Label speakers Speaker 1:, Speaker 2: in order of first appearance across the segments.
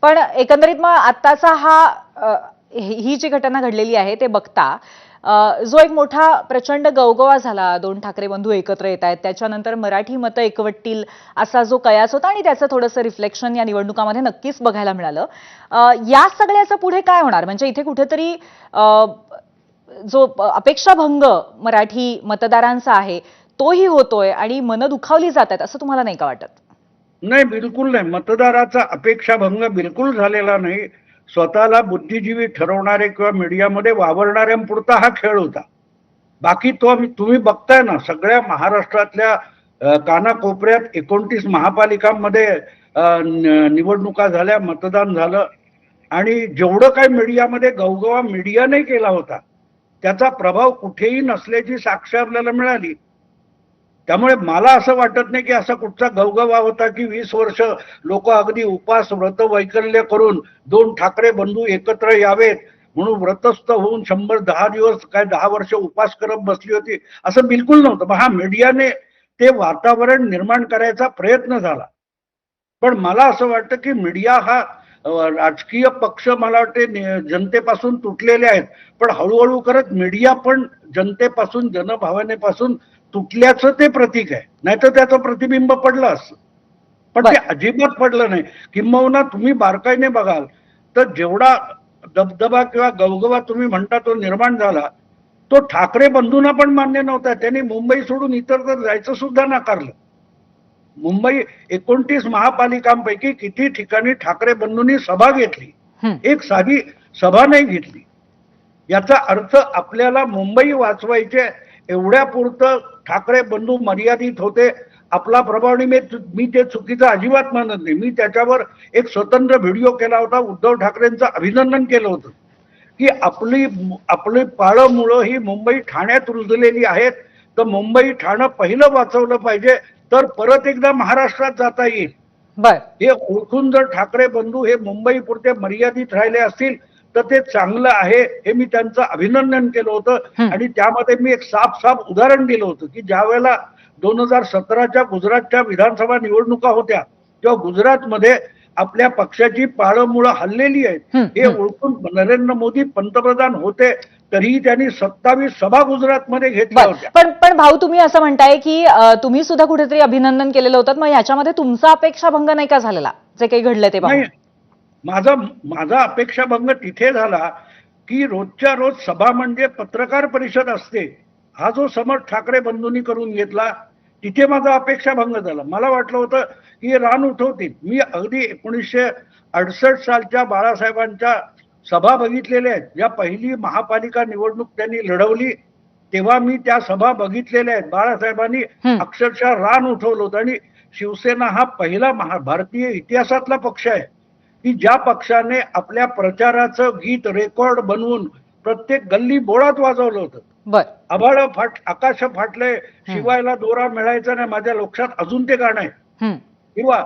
Speaker 1: पण एकंदरीत मग आत्ताचा हा ही जी घटना घडलेली आहे ते बघता जो एक मोठा प्रचंड गवगवा झाला, दोन ठाकरे बंधू एकत्र येत आहेत, त्याच्यानंतर मराठी मतं एकवटतील असा जो कयास होता आणि त्याचं थोडंसं रिफ्लेक्शन या निवडणुकामध्ये नक्कीच बघायला मिळालं. या सगळ्याचं पुढे काय होणार? म्हणजे इथे कुठेतरी जो अपेक्षाभंग मराठी मतदारांचा आहे तोही होतोय आणि मनं दुखावली जात आहेत, असं तुम्हाला नाही का वाटत?
Speaker 2: नाही, बिलकुल नाही. मतदाराचा अपेक्षाभंग बिलकुल झालेला नाही. स्वतःला बुद्धिजीवी ठरवणारे किंवा मीडियामध्ये वावरणाऱ्यांपुरता हा खेळ होता. बाकी तो तुम्ही बघताय ना, सगळ्या महाराष्ट्रातल्या कानाकोपऱ्यात 29 महापालिकांमध्ये निवडणुका झाल्या, मतदान झालं आणि जेवढं काही मीडियामध्ये गवगवा मीडियाने केला होता त्याचा प्रभाव कुठेही नसल्याची साक्ष आपल्याला मिळाली. त्यामुळे मला असं वाटत नाही की असा कुठचा गवगवा होता की 20 वर्ष लोक अगदी उपास व्रत वैकल्य करून दोन ठाकरे बंधू एकत्र यावेत म्हणून व्रतस्थ होऊन 110 दिवस काय 10 वर्ष उपास करत बसली होती, असं बिलकुल नव्हतं. हा मीडियाने ते वातावरण निर्माण करायचा प्रयत्न झाला. पण मला असं वाटतं की मीडिया हा राजकीय पक्ष मला वाटते जनतेपासून तुटलेले आहेत, पण हळूहळू करत मीडिया पण जनतेपासून जनभावनेपासून तुटल्याचं ते प्रतीक आहे. नाहीतर त्याचं प्रतिबिंब पडलं असतं, पण ते अजिबात पडलं नाही. किंबहुना तुम्ही बारकाईने बघाल तर जेवढा दबदबा किंवा गवगवा तुम्ही म्हणता तो निर्माण झाला, तो ठाकरे बंधूंना पण मान्य नव्हता. त्यांनी मुंबई सोडून इतर तर जायचं सुद्धा नाकारलं. मुंबई 29 महापालिकांपैकी किती ठिकाणी ठाकरे बंधूंनी सभा घेतली, एक साधी सभा नाही घेतली. याचा अर्थ आपल्याला मुंबई वाचवायचे एवढ्या पुरतं ठाकरे बंधू मर्यादित होते. आपला प्रभाव मी ते चुकीचं अजिबात मानत नाही. मी त्याच्यावर एक स्वतंत्र व्हिडिओ केला होता, उद्धव ठाकरेंचं अभिनंदन केलं होतं की आपली पाळं मुळं ही मुंबई ठाण्यात रुजलेली आहेत, तर मुंबई ठाणं पहिलं वाचवलं पाहिजे, तर परत एकदा महाराष्ट्रात जाता येईल. हे ओळखून जर ठाकरे बंधू हे मुंबई पुरते मर्यादित राहिले असतील तर ते चांगलं आहे, हे मी त्यांचं अभिनंदन केलं होतं. आणि त्यामध्ये मी एक साफ उदाहरण दिलं होतं की ज्या वेळेला 2017च्या गुजरातच्या विधानसभा निवडणुका होत्या तेव्हा गुजरातमध्ये आपल्या पक्षाची पाळंमुळं हल्लेली आहेत हे ओळखून नरेंद्र मोदी पंतप्रधान होते, तरीही त्यांनी 27 सभा गुजरातमध्ये घेतल्या होत्या.
Speaker 1: पण भाऊ, तुम्ही असं म्हणताय की तुम्ही सुद्धा कुठेतरी अभिनंदन केलेलं होतं, मग याच्यामध्ये तुमचा अपेक्षाभंग नाही का झालेला जे काही घडलं ते?
Speaker 2: नाही, माझा अपेक्षाभंग तिथे झाला की रोजच्या रोज सभा म्हणजे पत्रकार परिषद असते, हा जो समर ठाकरे बंधूंनी करून घेतला तिथे माझा अपेक्षाभंग झाला. मला वाटलं होतं की रान उठवतील. मी अगदी 1968 सालच्या बाळासाहेबांच्या सभा बघितलेल्या आहेत. ज्या पहिली महापालिका निवडणूक त्यांनी लढवली तेव्हा मी त्या सभा बघितलेल्या आहेत. बाळासाहेबांनी अक्षरशः रान उठवलं होतं. आणि शिवसेना हा पहिला भारतीय इतिहासातला पक्ष आहे की ज्या पक्षाने आपल्या प्रचाराचं गीत रेकॉर्ड बनवून प्रत्येक गल्ली बोळात वाजवलं होतं. आभाळ आकाश फाटले, शिवायला दोरा मिळायचा नाही, माझ्या लक्षात अजून ते गाणं आहे. किंवा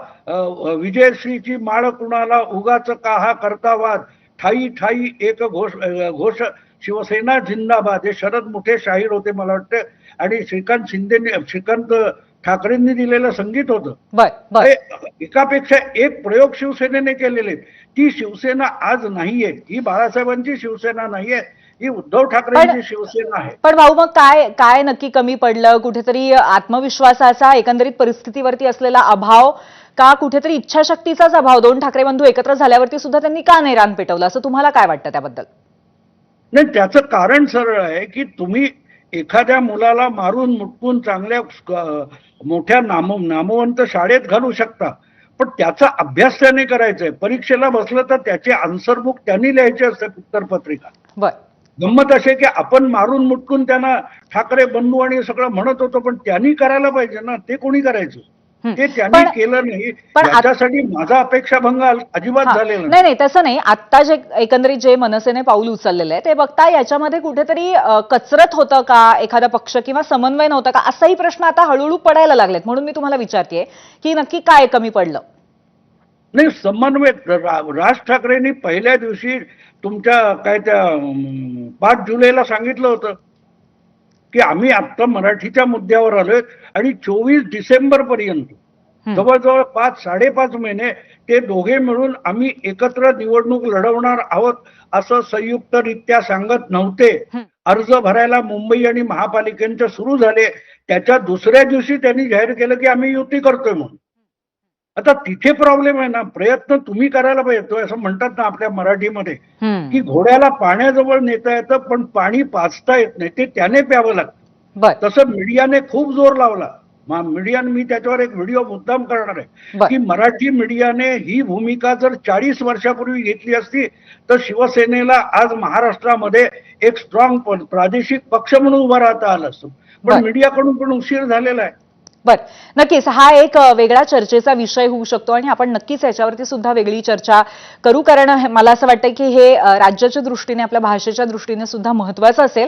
Speaker 2: विजयश्रीची माळ कुणाला उगाच का हा करता वाद, ठाई ठाई एक घोष शिवसेना जिंदाबाद, हे शरद मोठे शाहीर होते मला वाटतं. आणि श्रीकांत ठाकरेंनी दिलेलं संगीत होतं. एकापेक्षा एक प्रयोग शिवसेनेने केलेले. ती शिवसेना आज नाहीये, ही बाळासाहेबांची शिवसेना नाहीये, ही उद्धव ठाकरेंची शिवसेना आहे.
Speaker 1: पण भाऊ, मग काय नक्की कमी पडलं? कुठेतरी आत्मविश्वासाचा एकंदरीत परिस्थितीवरती असलेला अभाव का कुठेतरी इच्छाशक्तीचाच अभाव? दोन ठाकरे बंधू एकत्र झाल्यावरती सुद्धा त्यांनी का नाही रान पेटवलं, असं तुम्हाला काय वाटतं त्याबद्दल?
Speaker 2: नाही, त्याचं कारण सरळ आहे की तुम्ही एखाद्या मुलाला मारून मुटकून चांगल्या मोठ्या नामवंत शाळेत घालू शकता, पण त्याचा अभ्यास त्याने करायचा आहे. परीक्षेला बसलं तर त्याचे आन्सर बुक त्यांनी लिहायचे असते, उत्तरपत्रिका. गंमत असे की आपण मारून मुटकून त्यांना ठाकरे बंधू आणि सगळं म्हणत होतो, पण त्यांनी करायला पाहिजे ना, ते कोणी करायचं? ते त्यांनी केलं नाही. याच्यासाठी माझा अपेक्षाभंग अजिबात झालेला
Speaker 1: नाही. तसं नाही. आता जे एकंदरीत जे मनसेने पाऊल उचललेलं आहे ते बघता याच्यामध्ये कुठेतरी कचरत होतं का, एखादा पक्ष किंवा समन्वय नव्हता का, असाही प्रश्न आता हळूहळू पडायला लागलेत. म्हणून मी तुम्हाला विचारतेय की नक्की काय कमी पडलं?
Speaker 2: नाही, समन्वय राज ठाकरेंनी पहिल्या दिवशी तुमच्या काय त्या 5 जुलैला सांगितलं होतं की आम्ही आता मराठीच्या मुद्द्यावर आलोय आणि 24 डिसेंबर पर्यंत जवळजवळ 5-5.5 महिने ते दोघे मिळून आम्ही एकत्र निवडणूक लढवणार आहोत असं संयुक्तरित्या सांगत नव्हते. अर्ज भरायला मुंबई आणि महापालिकेचे सुरू झाले. त्याच्या दुसऱ्या दिवशी त्यांनी जाहीर केलं की आम्ही युती करतोय म्हणून. आता तिथे प्रॉब्लेम आहे ना. प्रयत्न तुम्ही करायला पाहिजे. असं म्हणतात ना आपल्या मराठीमध्ये की घोड्याला पाण्याजवळ नेता येतं पण पाणी पाजता येत नाही, ते त्याने प्यावं लागतं.
Speaker 1: बर
Speaker 2: तसं मीडियाने खूप जोर लावला. मीडियाने, मी त्याच्यावर एक व्हिडिओ मुद्दाम करणार आहे
Speaker 1: बर
Speaker 2: की मराठी मीडियाने ही भूमिका जर 40 वर्षापूर्वी घेतली असती तर शिवसेनेला आज महाराष्ट्रामध्ये एक स्ट्रॉंग प्रादेशिक पक्ष म्हणून उभं राहता आलं असतं.
Speaker 1: बर.
Speaker 2: पण मीडियाकडून पण उशीर झालेला आहे.
Speaker 1: बर नक्कीच हा एक वेगळा चर्चेचा विषय होऊ शकतो आणि आपण नक्कीच याच्यावरती सुद्धा वेगळी चर्चा करू, कारण मला असं वाटतं की हे राज्याच्या दृष्टीने, आपल्या भाषेच्या दृष्टीने सुद्धा महत्वाचं असेल.